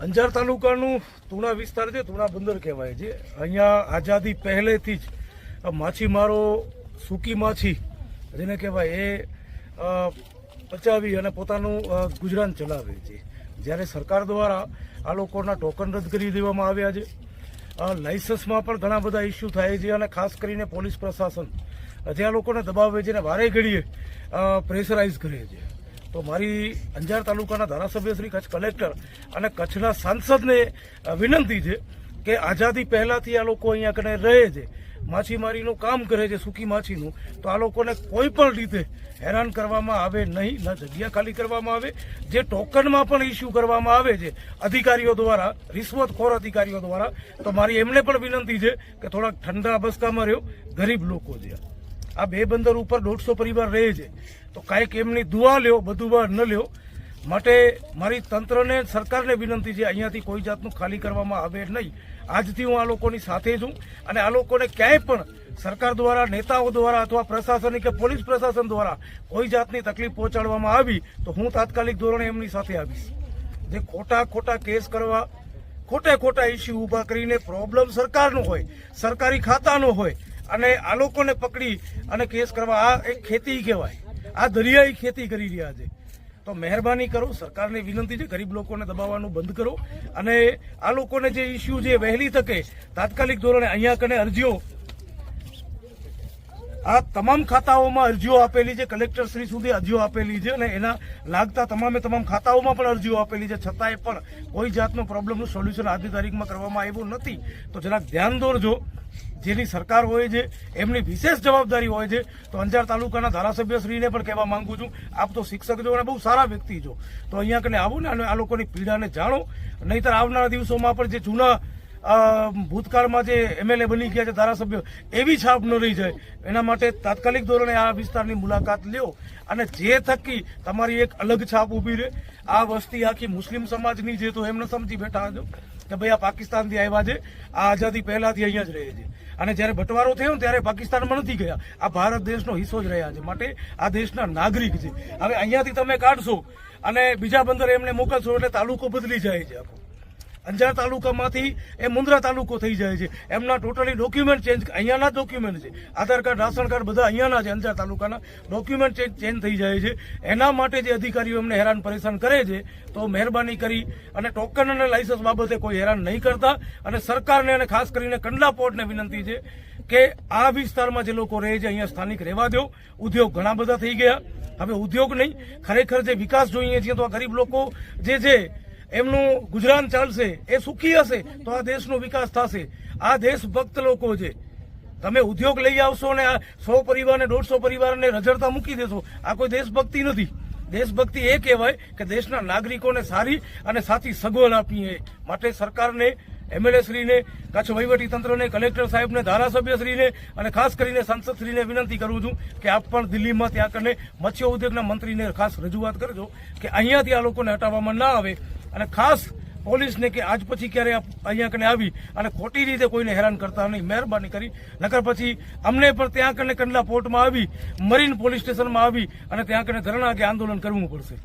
અંજાર તાલુકાનું તુણા વિસ્તાર છે, તુણા બંદર કહેવાય છે. અહીંયા આઝાદી પહેલેથી જ માછીમારો સૂકી માછી જેને કહેવાય એ પચાવી અને પોતાનું ગુજરાન ચલાવે છે. જ્યારે સરકાર દ્વારા આ લોકોના ટોકન રદ કરી દેવામાં આવ્યા છે. લાયસન્સમાં પણ ઘણા બધા ઇસ્યુ થાય છે અને ખાસ કરીને પોલીસ પ્રશાસન જે આ લોકોને દબાવે છે અને વારે ઘડીએ પ્રેશરાઇઝ કરે છે. તો મારી અંજાર તાલુકાના ધારાસભ્ય શ્રી કચ્છ કલેક્ટર અને કચ્છના સાંસદને વિનંતી છે કે આઝાદી પહેલાંથી આ લોકો અહીંયા કને રહે છે, માછીમારીનું કામ કરે છે સૂકી માછીનું, તો આ લોકોને કોઈ પણ રીતે હેરાન કરવામાં આવે નહીં, ન જગ્યા ખાલી કરવામાં આવે. જે ટોકનમાં પણ ઇસ્યુ કરવામાં આવે છે અધિકારીઓ દ્વારા, રિશ્વતખોર અધિકારીઓ દ્વારા, તો મારી એમને પણ વિનંતી છે કે થોડાક ઠંડા બસકામાં રહ્યો. ગરીબ લોકો છે, આ બે બંદર ઉપર 150 પરિવાર રહે છે, તો કાંઈક એમની દુઆ લ્યો, બધું વાર ન લ્યો. માટે મારી તંત્રને, સરકારને વિનંતી છે અહીંયાથી કોઈ જાતનું ખાલી કરવામાં આવે નહીં. આજથી હું આ લોકોની સાથે છું અને આ લોકોને ક્યાંય પણ સરકાર દ્વારા, નેતાઓ દ્વારા અથવા પ્રશાસનિક કે પોલીસ પ્રશાસન દ્વારા કોઈ જાતની તકલીફ પહોંચાડવામાં આવી તો હું તાત્કાલિક ધોરણે એમની સાથે આવીશ. જે ખોટા કેસ કરવા, ખોટા ઇસ્યુ ઊભા કરીને પ્રોબ્લેમ સરકારનો હોય, સરકારી ખાતાનો હોય અને આ લોકોને પકડી અને કેસ કરવા, આ એક ખેતી કહેવાય, આ દરિયાઈ ખેતી કરી રહ્યા છે. તો મહેરબાની કરો, સરકારને વિનંતી છે ગરીબ લોકોને દબાવવાનું બંધ કરો અને આ લોકોને જે ઇસ્યુ છે વહેલી તકે તાત્કાલિક ધોરણે અહીંયા કને અરજીઓ, આ તમામ ખાતાઓમાં અરજીઓ આપેલી છે, કલેક્ટર શ્રી સુધી અરજીઓ આપેલી છે અને એના લાગતા તમામ ખાતાઓમાં પણ અરજીઓ આપેલી છે. છતાંય પણ કોઈ જાતનો પ્રોબ્લેમનું સોલ્યુશન આજની તારીખમાં કરવામાં આવ્યું નથી. તો જરાક ધ્યાન દોરજો. જેની સરકાર હોય છે એમની વિશેષ જવાબદારી હોય છે. તો અંજાર તાલુકાના ધારાસભ્યશ્રીને પણ કહેવા માંગુ છું, આપ તો શિક્ષક છો અને બહુ સારા વ્યક્તિ છો, તો અહીંયા કને આવો ને અને આ લોકોની પીડાને જાણો. નહીંતર આવનારા દિવસોમાં પણ જે જૂના ભૂતકાળમાં જે એમએલએ બની ગયા છે ધારાસભ્યો, એવી છાપ ન રહી જાય. એના માટે તાત્કાલિક ધોરણે આ વિસ્તારની મુલાકાત લ્યો અને જે થકી તમારી એક અલગ છાપ ઊભી રહે. આ વસ્તી આખી મુસ્લિમ સમાજની છે, તો એમને સમજી બેઠા છો કે ભાઈ આ પાકિસ્તાનથી આવ્યા છે, આ આઝાદી પહેલાથી અહીંયા જ રહે છે અને જ્યારે બટવારો થયો ત્યારે પાકિસ્તાનમાં નથી ગયા, આ ભારત દેશનો હિસ્સો જ રહ્યા છે. માટે આ દેશના નાગરિક છે. હવે અહીંયાથી તમે કાઢશો અને બીજા બંદરે એમને મોકલશો એટલે તાલુકો બદલી જાય છે. આખો અંજાર તાલુકામાંથી એ મુન્દ્રા તાલુકો થઈ જાય છે. એમના ટોટલી ડોક્યુમેન્ટ ચેન્જ, અહીંયાના ડોક્યુમેન્ટ છે, આધાર કાર્ડ, રાશન કાર્ડ બધા અહીંયાના છે. અંજાર તાલુકાના ડોક્યુમેન્ટ ચેન્જ થઈ જાય છે. એના માટે જે અધિકારીઓ એમને હેરાન પરેશાન કરે છે, તો મહેરબાની કરી અને ટોકન અને લાયસન્સ બાબતે કોઈ હેરાન નહીં કરતા. અને સરકારને અને ખાસ કરીને કંડલા પોર્ટને વિનંતી છે કે આ વિસ્તારમાં જે લોકો રહે છે અહીંયા સ્થાનિક રહેવા દો. ઉદ્યોગ ઘણા બધા થઈ ગયા, હવે ઉદ્યોગ નહીં, ખરેખર જે વિકાસ જોઈએ છીએ તો આ ગરીબ લોકો જે છે એમનું ગુજરાન ચાલશે, એ સુખી હશે તો આ દેશનો વિકાસ થશે. આ દેશભક્ત લોકો છે. તમે ઉદ્યોગ લઈ આવશો અને આ 100 પરિવારને 150 પરિવારને રઝળતા મૂકી દેશો, આ કોઈ દેશભક્તિ નથી. દેશભક્તિ એ કહેવાય કે દેશના નાગરિકોને સારી અને સાચી સગવડ આપીએ. માટે સરકારને, એમએલએ શ્રીને, કચ્છ વહીવટી તંત્રને, કલેક્ટર સાહેબને, ધારાસભ્યશ્રીને અને ખાસ કરીને સાંસદશ્રીને વિનંતી કરું છું કે આપ પણ દિલ્હીમાં ત્યાં કરીને મત્સ્ય ઉદ્યોગના મંત્રીને ખાસ રજૂઆત કરજો કે અહીંયાથી આ લોકોને હટાવવામાં ના આવે. અને ખાસ પોલીસને કે આજ પછી ક્યારે અહીંયા કને આવી અને ખોટી રીતે કોઈને હેરાન કરતા નહીં, મહેરબાની કરી. નકર પછી અમને પણ ત્યાં કને કંડલા પોર્ટમાં આવી, મરીન પોલીસ સ્ટેશનમાં આવી અને ત્યાં કને ધરણા કે આંદોલન કરવું પડશે.